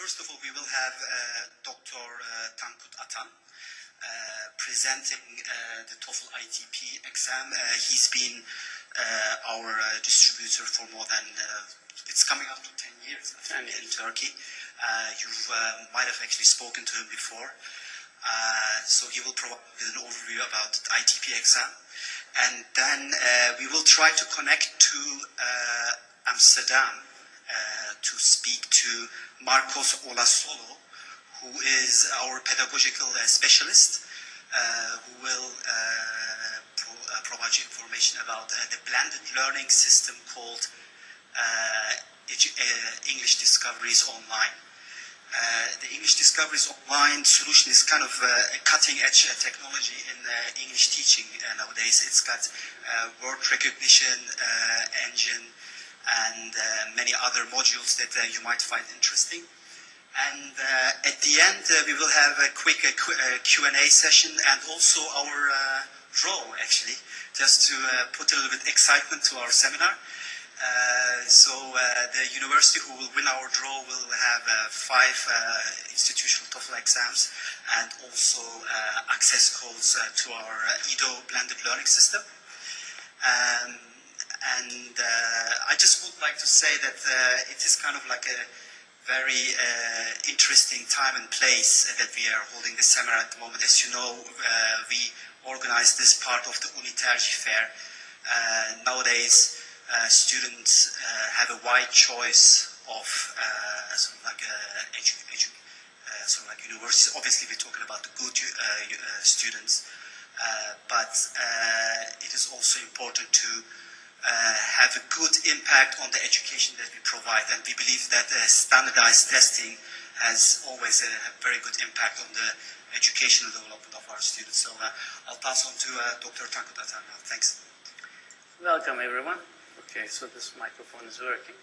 first of all, we will have Dr. Tankut Atan presenting the TOEFL ITP exam. He's been our distributor for more than, it's coming up to 10 years I think, in Turkey. You might have actually spoken to him before. So he will provide an overview about the ITP exam. And then we will try to connect to Amsterdam to speak to Marcos Olasolo, who is our pedagogical specialist, who will provide you information about the blended learning system called English Discoveries Online. The English Discoveries Online solution is kind of a cutting-edge technology in English teaching nowadays. It's got word recognition engine and many other modules that you might find interesting. And at the end, we will have a quick Q&A session and also our draw, actually, just to put a little bit excitement to our seminar. So the university who will win our draw will have 5 institutional TOEFL exams and also access codes to our EDO blended learning system. And I just would like to say that it is kind of like a very interesting time and place that we are holding the seminar at the moment. As you know, we organize this part of the Unitergi Fair. Nowadays, students have a wide choice of sort of like universities. Obviously, we're talking about the good students, but it is also important to have a good impact on the education that we provide, and we believe that standardized testing has always a very good impact on the educational development of our students. So I'll pass on to Dr. Tankut Atan now. Thanks. Welcome, everyone. Okay, so this microphone is working.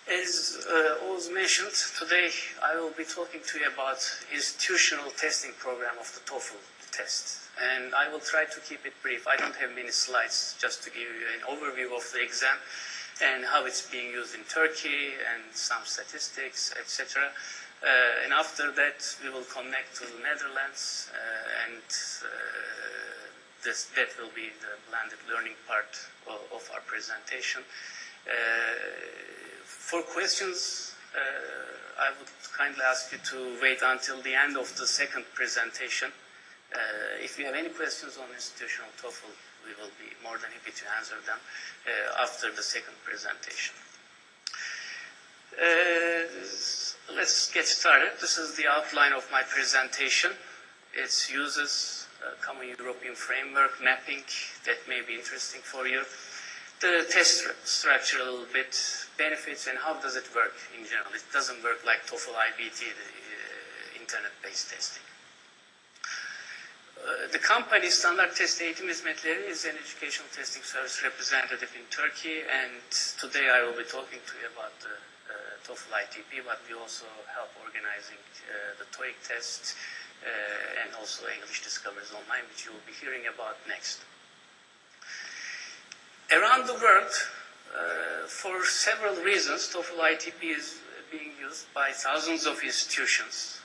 As was mentioned, today I will be talking to you about institutional testing program of the TOEFL test. And I will try to keep it brief. I don't have many slides, just to give you an overview of the exam and how it's being used in Turkey and some statistics, etc. And after that, we will connect to the Netherlands and that will be the blended learning part of our presentation. For questions, I would kindly ask you to wait until the end of the second presentation. If you have any questions on institutional TOEFL, we will be more than happy to answer them after the second presentation. Let's get started. This is the outline of my presentation. It uses a common European framework mapping that may be interesting for you. The test structure a little bit, benefits, and how does it work in general. It doesn't work like TOEFL IBT, the internet-based testing. The company Standard Test Eğitim Hizmetleri is an educational testing service representative in Turkey, and today I will be talking to you about the TOEFL ITP, but we also help organizing the TOEIC test and also English Discoveries Online, which you will be hearing about next. Around the world, for several reasons, TOEFL ITP is being used by thousands of institutions.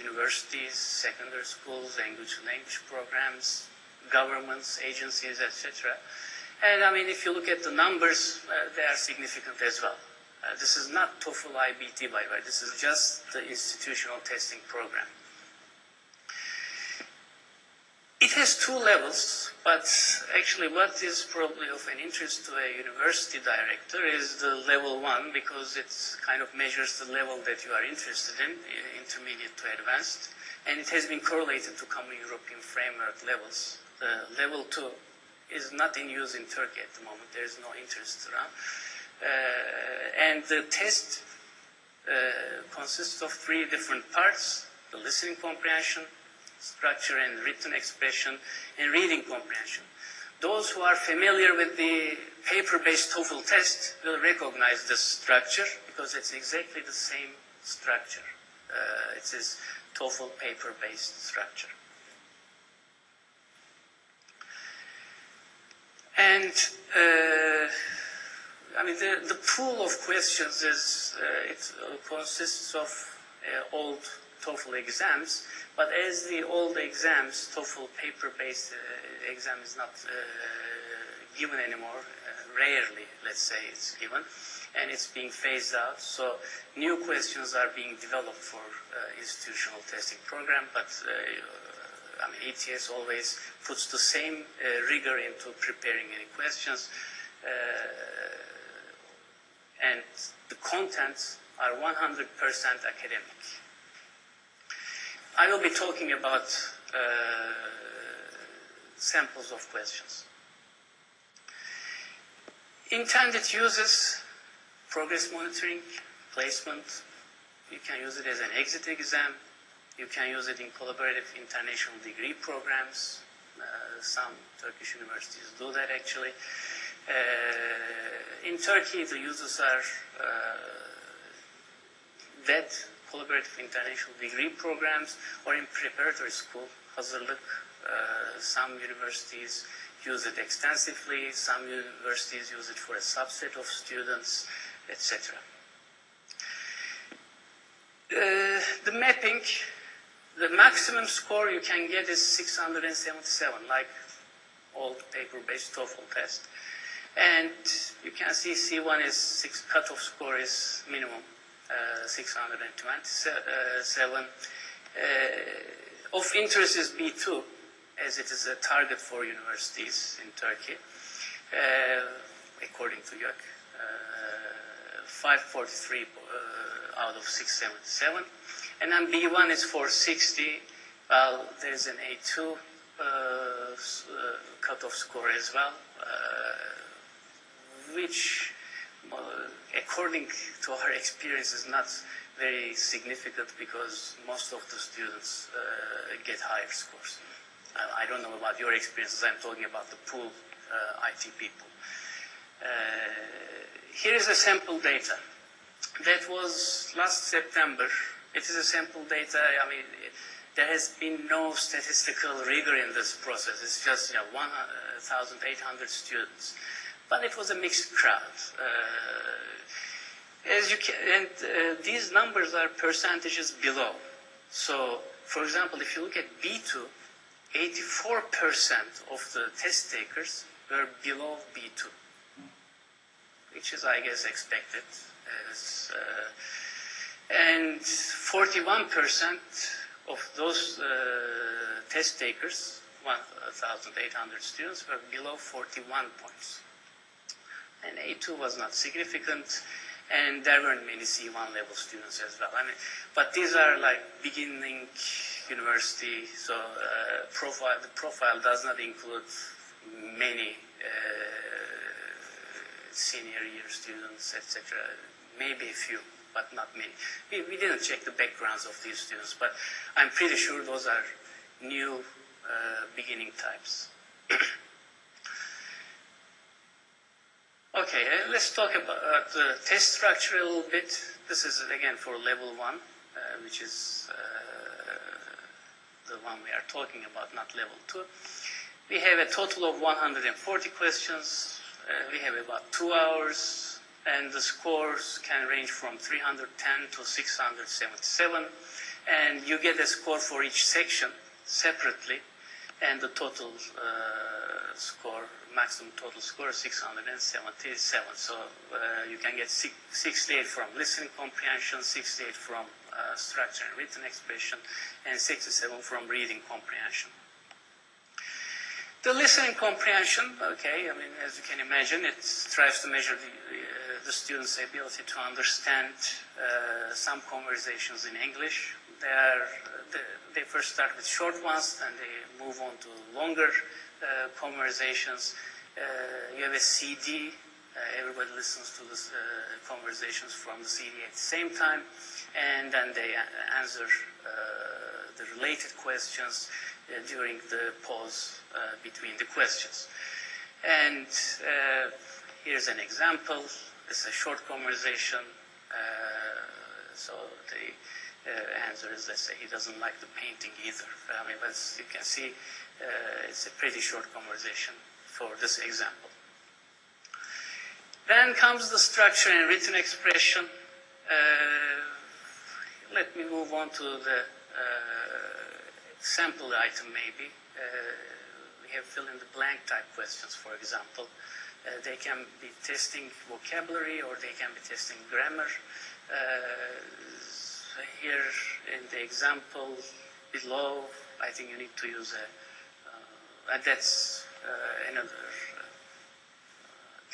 Universities, secondary schools, language programs, governments, agencies, etc. And I mean, if you look at the numbers, they are significant as well. This is not TOEFL IBT, by the way. This is just the institutional testing program. It has 2 levels, but actually what is probably of an interest to a university director is the level 1, because it kind of measures the level that you are interested in, intermediate to advanced, and it has been correlated to common European framework levels. The level 2 is not in use in Turkey at the moment. There is no interest around. And the test consists of 3 different parts: the listening comprehension, structure and written expression, and reading comprehension. Those who are familiar with the paper-based TOEFL test will recognize this structure because it's exactly the same structure. It is TOEFL paper-based structure. And I mean, the pool of questions is, it consists of old TOEFL exams, but as the old exams, TOEFL paper-based exam is not given anymore, rarely, let's say, it's given, and it's being phased out. So new questions are being developed for institutional testing program, but I mean, ETS always puts the same rigor into preparing any questions, and the contents are 100% academic. I will be talking about samples of questions. Intended uses: progress monitoring, placement. You can use it as an exit exam. You can use it in collaborative international degree programs. Some Turkish universities do that actually. In Turkey, the uses are that collaborative international degree programs, or in preparatory school, hazırlık. Some universities use it extensively, some universities use it for a subset of students, etc. The mapping, the maximum score you can get is 677, like old paper-based TOEFL test. And you can see C1 is cutoff score is minimum 627. Of interest is B2, as it is a target for universities in Turkey, according to YÖK. 543 out of 677. And then B1 is 460. Well, there's an A2 cutoff score as well, which, according to our experience, is not very significant because most of the students get higher scores. I don't know about your experiences. I'm talking about the pool IT people. Here is a sample data. That was last September. It is a sample data. I mean, there has been no statistical rigor in this process. It's just 1,800 students. But it was a mixed crowd. As you can, and these numbers are percentages below. So, for example, if you look at B2, 84% of the test takers were below B2, which is, I guess, expected. And 41% of those test takers, 1,800 students, were below 41 points. And A2 was not significant, and there weren't many C1 level students as well. I mean, but these are like beginning university, so the profile does not include many senior year students, etc. Maybe a few, but not many. We didn't check the backgrounds of these students, but I'm pretty sure those are new beginning types. Okay, let's talk about the test structure a little bit. This is again for level 1, which is the one we are talking about, not level 2. We have a total of 140 questions. We have about 2 hours, and the scores can range from 310 to 677. And you get a score for each section separately, and the total score, maximum total score is 677. So you can get 68 from listening comprehension, 68 from structure and written expression, and 67 from reading comprehension. The listening comprehension, okay, I mean, as you can imagine, it tries to measure the student's ability to understand some conversations in English. They first start with short ones, and they move on to longer conversations. You have a CD. Everybody listens to the conversations from the CD at the same time, and then they answer the related questions during the pause between the questions. And here's an example. It's a short conversation. So the answer is, let's say, he doesn't like the painting either. I mean, but you can see it's a pretty short conversation for this example. Then comes the structure and written expression. Let me move on to the sample item maybe. We have fill in the blank type questions, for example. They can be testing vocabulary or they can be testing grammar. Here in the example below, I think you need to use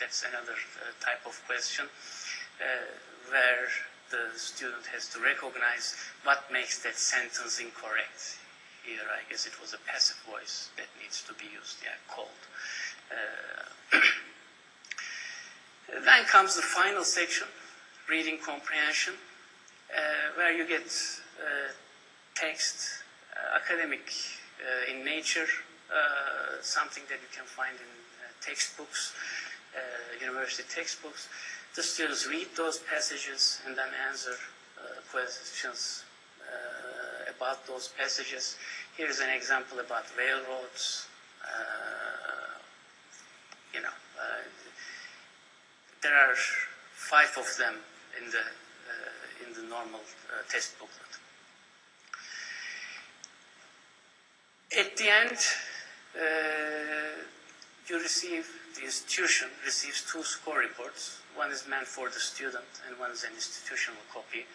that's another type of question where the student has to recognize what makes that sentence incorrect. Here, I guess it was a passive voice that needs to be used, called. Then comes the final section, reading comprehension, where you get text, academic in nature, something that you can find in textbooks, university textbooks. The students read those passages and then answer questions about those passages. Here's an example about railroads. There are 5 of them in the normal test booklet. At the end, the institution receives 2 score reports. One is meant for the student and one is an institutional copy.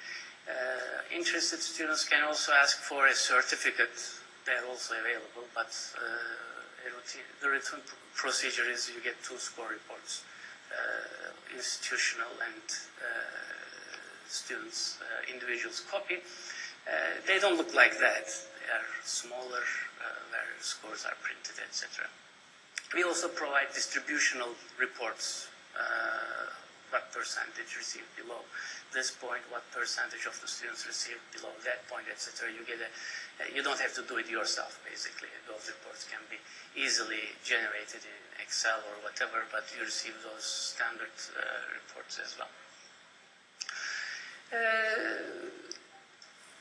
Interested students can also ask for a certificate. They're also available, but the written procedure is you get 2 score reports, institutional and students' individuals copy. They don't look like that. They are smaller, where scores are printed, etc. We also provide distributional reports. What percentage received below this point, what percentage of the students received below that point, etc. You don't have to do it yourself, basically. Those reports can be easily generated in Excel or whatever, but you receive those standard reports as well.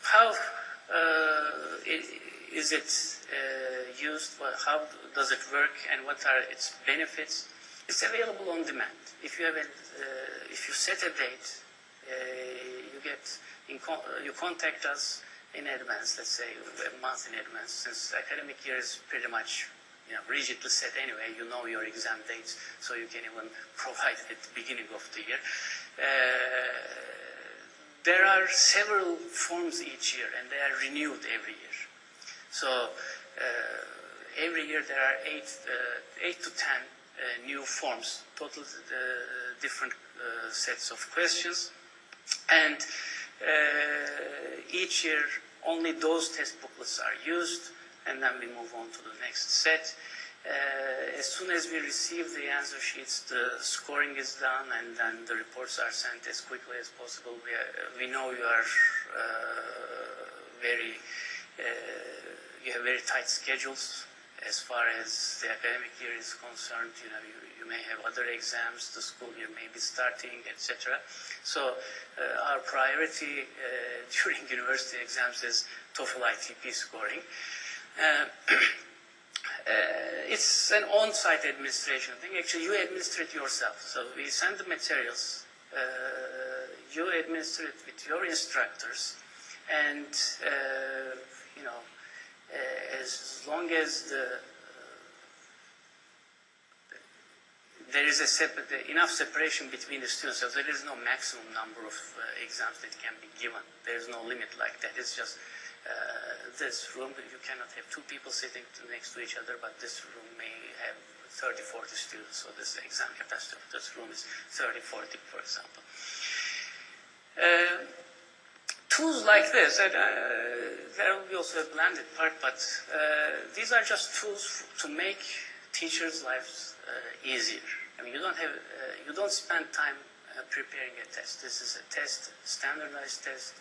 How is it used? How does it work, and what are its benefits? It's available on demand. If you set a date, you contact us in advance. Let's say a month in advance. Since the academic year is pretty much rigidly set anyway, you know your exam dates, so you can even provide it at the beginning of the year. There are several forms each year, and they are renewed every year. So every year there are 8 to 10 new forms, total different sets of questions, and each year only those test booklets are used, and then we move on to the next set. As soon as we receive the answer sheets, the scoring is done, and then the reports are sent as quickly as possible. We know you are you have very tight schedules as far as the academic year is concerned. You may have other exams, the school year may be starting, etc. So our priority during university exams is TOEFL ITP scoring. It's an on-site administration thing. Actually, you administer it yourself. So we send the materials, you administer it with your instructors, and as long as there is enough separation between the students, so there is no maximum number of exams that can be given. There is no limit like that. It's just this room, you cannot have 2 people sitting next to each other, but this room may have 30, 40 students, so this exam capacity of this room is 30, 40, for example. Tools like this, there will be also a blended part, but these are just tools to make teachers' lives easier. I mean, you don't spend time preparing a test. This is a test, standardized test,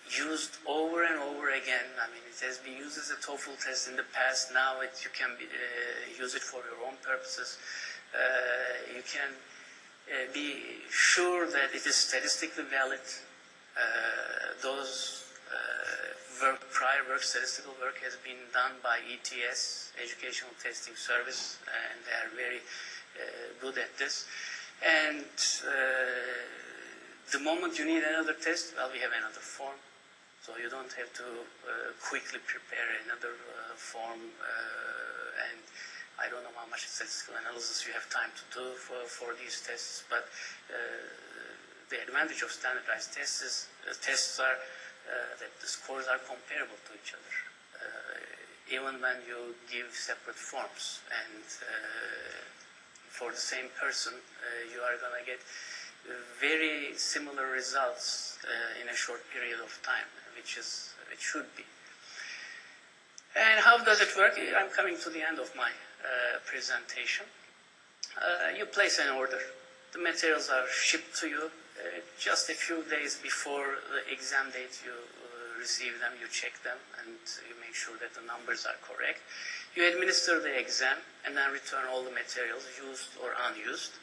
used over and over again. I mean, it has been used as a TOEFL test in the past. Now you can use it for your own purposes. You can be sure that it is statistically valid. Those prior work, statistical work, has been done by ETS, Educational Testing Service, and they are very good at this. And the moment you need another test, well, we have another form. So you don't have to quickly prepare another form. And I don't know how much statistical analysis you have time to do for these tests, but the advantage of standardized tests are that the scores are comparable to each other, even when you give separate forms. And for the same person, you are going to get very similar results in a short period of time, which should be. And how does it work? I'm coming to the end of my presentation. You place an order. The materials are shipped to you. Just a few days before the exam date, you receive them, you check them, and you make sure that the numbers are correct. You administer the exam and then return all the materials, used or unused.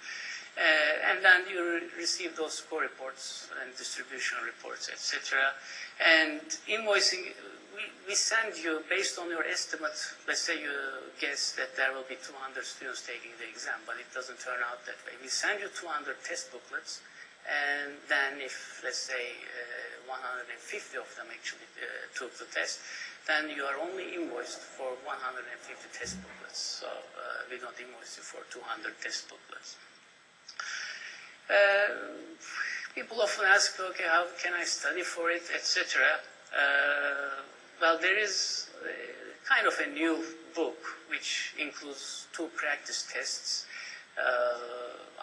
And then you receive those score reports and distribution reports, etc. And invoicing, we send you, based on your estimate, let's say you guess that there will be 200 students taking the exam, but it doesn't turn out that way. We send you 200 test booklets, and then if, let's say, 150 of them actually took the test, then you are only invoiced for 150 test booklets. So we don't invoice you for 200 test booklets. People often ask, okay, how can I study for it, etc. Well, there is kind of a new book which includes 2 practice tests.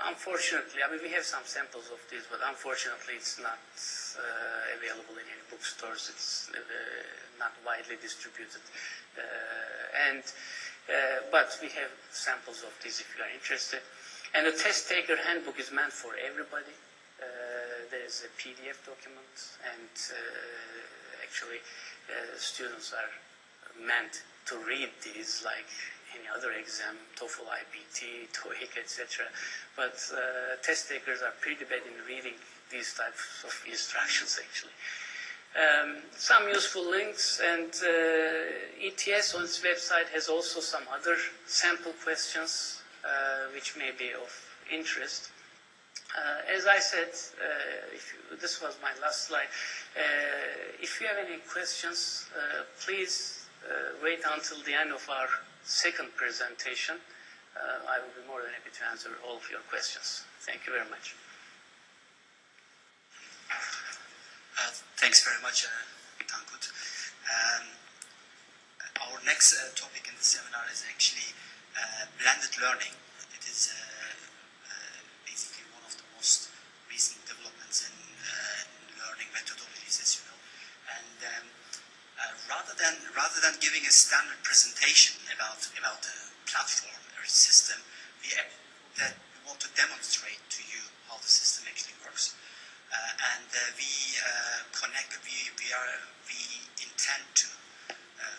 Unfortunately, I mean, we have some samples of this, but unfortunately it's not available in any bookstores. It's not widely distributed. But we have samples of this if you are interested. And the test taker handbook is meant for everybody. There's a PDF document, and actually students are meant to read these like any other exam, TOEFL, IBT, TOEIC, etc. But test takers are pretty bad in reading these types of instructions, actually. Some useful links, and ETS on its website has also some other sample questions which may be of interest. As I said, this was my last slide. If you have any questions, please wait until the end of our second presentation. I will be more than happy to answer all of your questions. Thank you very much. Thanks very much, Tankut. Our next topic in the seminar is actually blended learning. It is basically one of the most recent developments in learning methodologies, as you know. And rather than giving a standard presentation about the platform or system, we want to demonstrate to you how the system actually works. And we intend to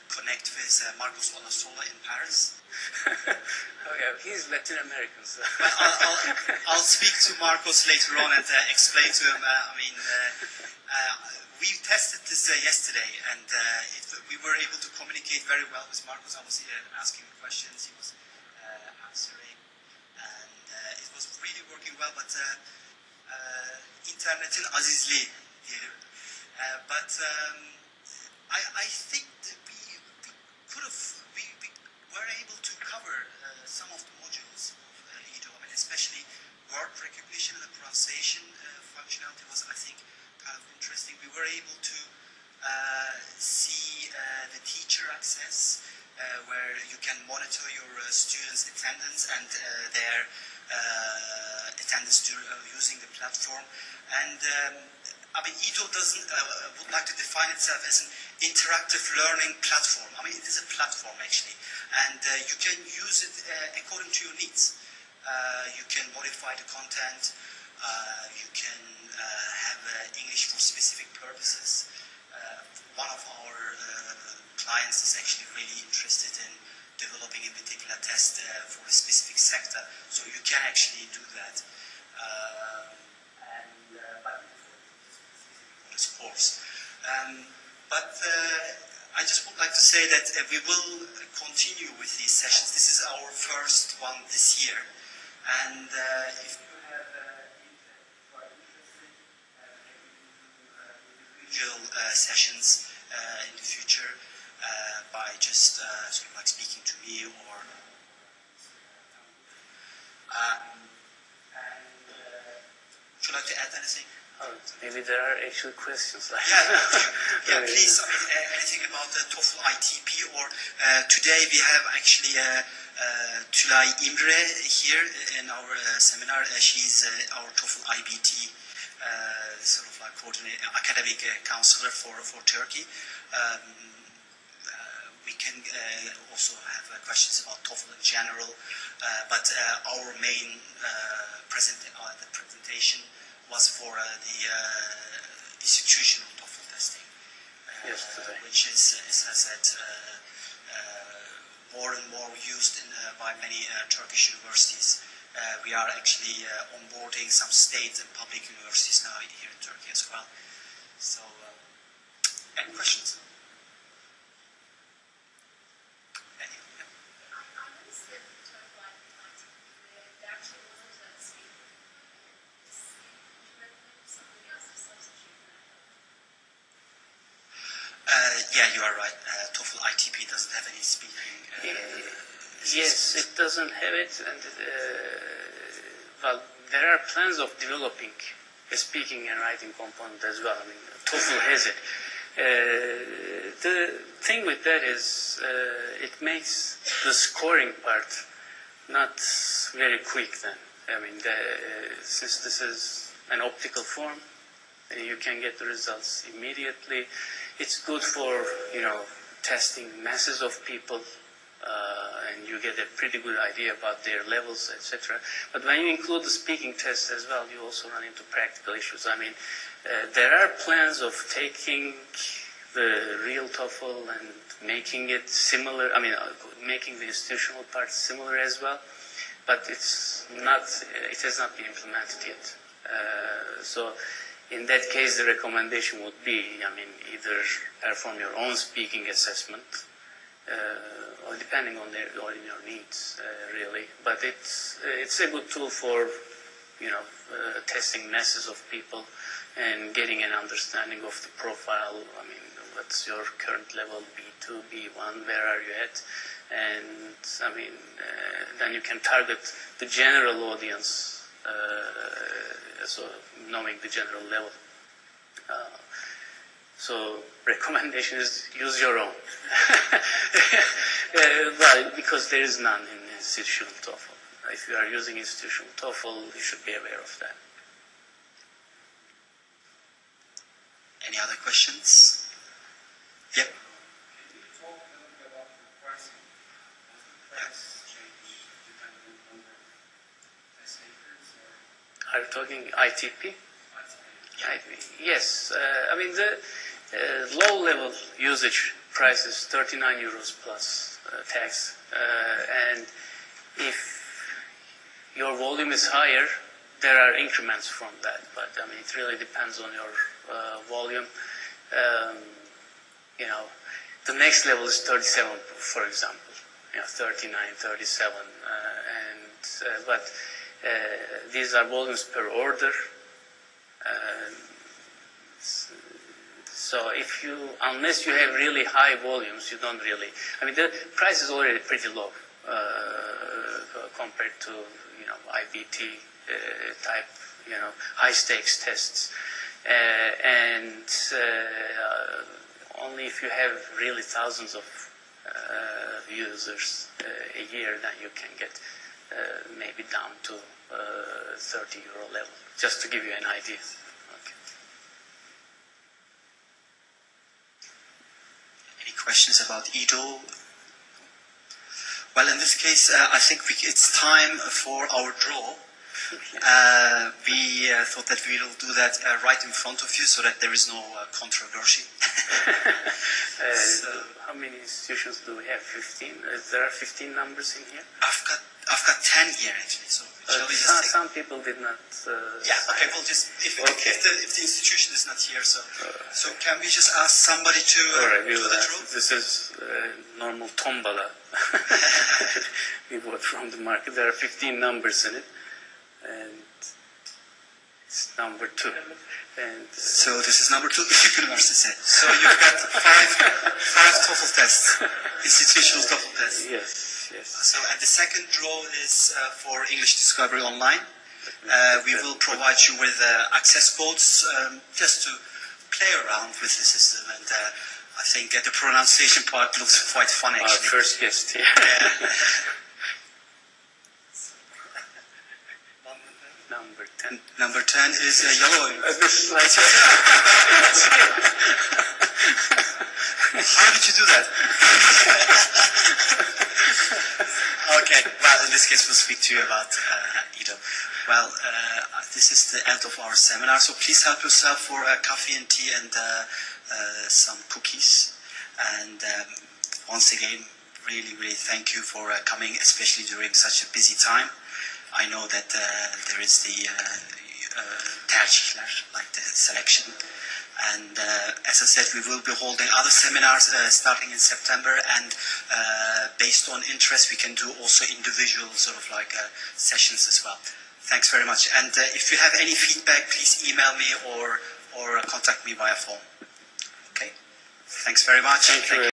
connect with Marcos Olasola in Paris. Okay, he's Latin American, so. I'll speak to Marcos later on and explain to him. We tested this yesterday, and we were able to communicate very well with Marcos. I was asking questions, he was answering, and it was really working well. But internetin azizliği diyelim. But I think that we were able to cover some of the modules of EDO. I mean, especially word recognition and the pronunciation functionality was, I think, kind of interesting. We were able to see the teacher access, where you can monitor your students' attendance and their attendance using the platform. And I mean, EDO would like to define itself as an interactive learning platform. I mean, it is a platform actually, and you can use it according to your needs. You can modify the content. You can have English for specific purposes. One of our clients is actually really interested in developing a particular test for a specific sector, so you can actually do that. This course. But I just would like to say that we will continue with these sessions. This is our first one this year, and if you have individual sessions in the future by just sort of like speaking to me or. Would you like to add anything? Oh, maybe there are actual questions. Like yeah, please. I mean, anything about the TOEFL ITP or today we have actually Tülay Imre here in our seminar. She's our TOEFL IBT sort of like coordinator, academic counselor for Turkey. We can also have questions about TOEFL in general, but our main the presentation was for the institutional TOEFL testing, which is, as I said, more and more used by many Turkish universities. We are actually onboarding some state and public universities now here in Turkey as well. So, any questions? Yeah, you are right. TOEFL ITP doesn't have any speaking. Yes, it doesn't have it, and well, there are plans of developing a speaking and writing component as well. I mean, TOEFL has it. The thing with that is it makes the scoring part not very quick. Then, I mean, since this is an optical form, you can get the results immediately. It's good for, testing masses of people, and you get a pretty good idea about their levels, etc. But when you include the speaking test as well, you also run into practical issues. I mean, there are plans of taking the real TOEFL and making it similar, making the institutional part similar as well, but it has not been implemented yet. So in that case, the recommendation would be, either perform your own speaking assessment, or depending on your needs, really. But it's a good tool for, testing masses of people and getting an understanding of the profile. What's your current level, B2, B1, where are you at? And, then you can target the general audience, so knowing the general level. So recommendation is use your own. Well, because there is none in institutional TOEFL. If you are using institutional TOEFL, you should be aware of that. Any other questions? Yep. Can you talk a little bit about the pricing? Does the price change depending on the test takers? Are you talking ITP? Yes. The low-level usage price is 39 euros plus tax. And if your volume is higher, there are increments from that. But, it really depends on your volume. The next level is 37, for example. 39, 37. But these are volumes per order. So unless you have really high volumes, you don't really. The price is already pretty low compared to IBT type, high stakes tests, and only if you have really thousands of users a year, then you can get maybe down to 30 euro level. Just to give you an idea. Questions about Edo? Well, in this case, I think it's time for our draw. We thought that we will do that right in front of you so that there is no controversy. How many institutions do we have? 15? There are 15 numbers in here? I've got 10 here actually. So shall we just some people did not. Okay. We'll just if the institution is not here, so can we just ask somebody to do the draw? This is normal tombola. We bought from the market. There are 15 numbers in it, and It's number 2. And So this is number 2 university. So you've got five TOEFL tests, institutional TOEFL tests. yes. So and the second draw is for English Discovery Online. We will provide you with access codes just to play around with the system, and I think the pronunciation part looks quite fun Our actually. first guest, yeah. Number 10. Number 10 is yellow. This slide. How did you do that? Okay, well, in this case, we'll speak to you about Ido. Well, this is the end of our seminar, so please help yourself for coffee and tea and some cookies. And once again, really thank you for coming, especially during such a busy time. I know that there is the tercihler, like the selection. And as I said, we will be holding other seminars starting in September, and based on interest, we can do also individual sort of like sessions as well. Thanks very much. And if you have any feedback, please email me or contact me via phone. Okay? Thanks very much. Thank you.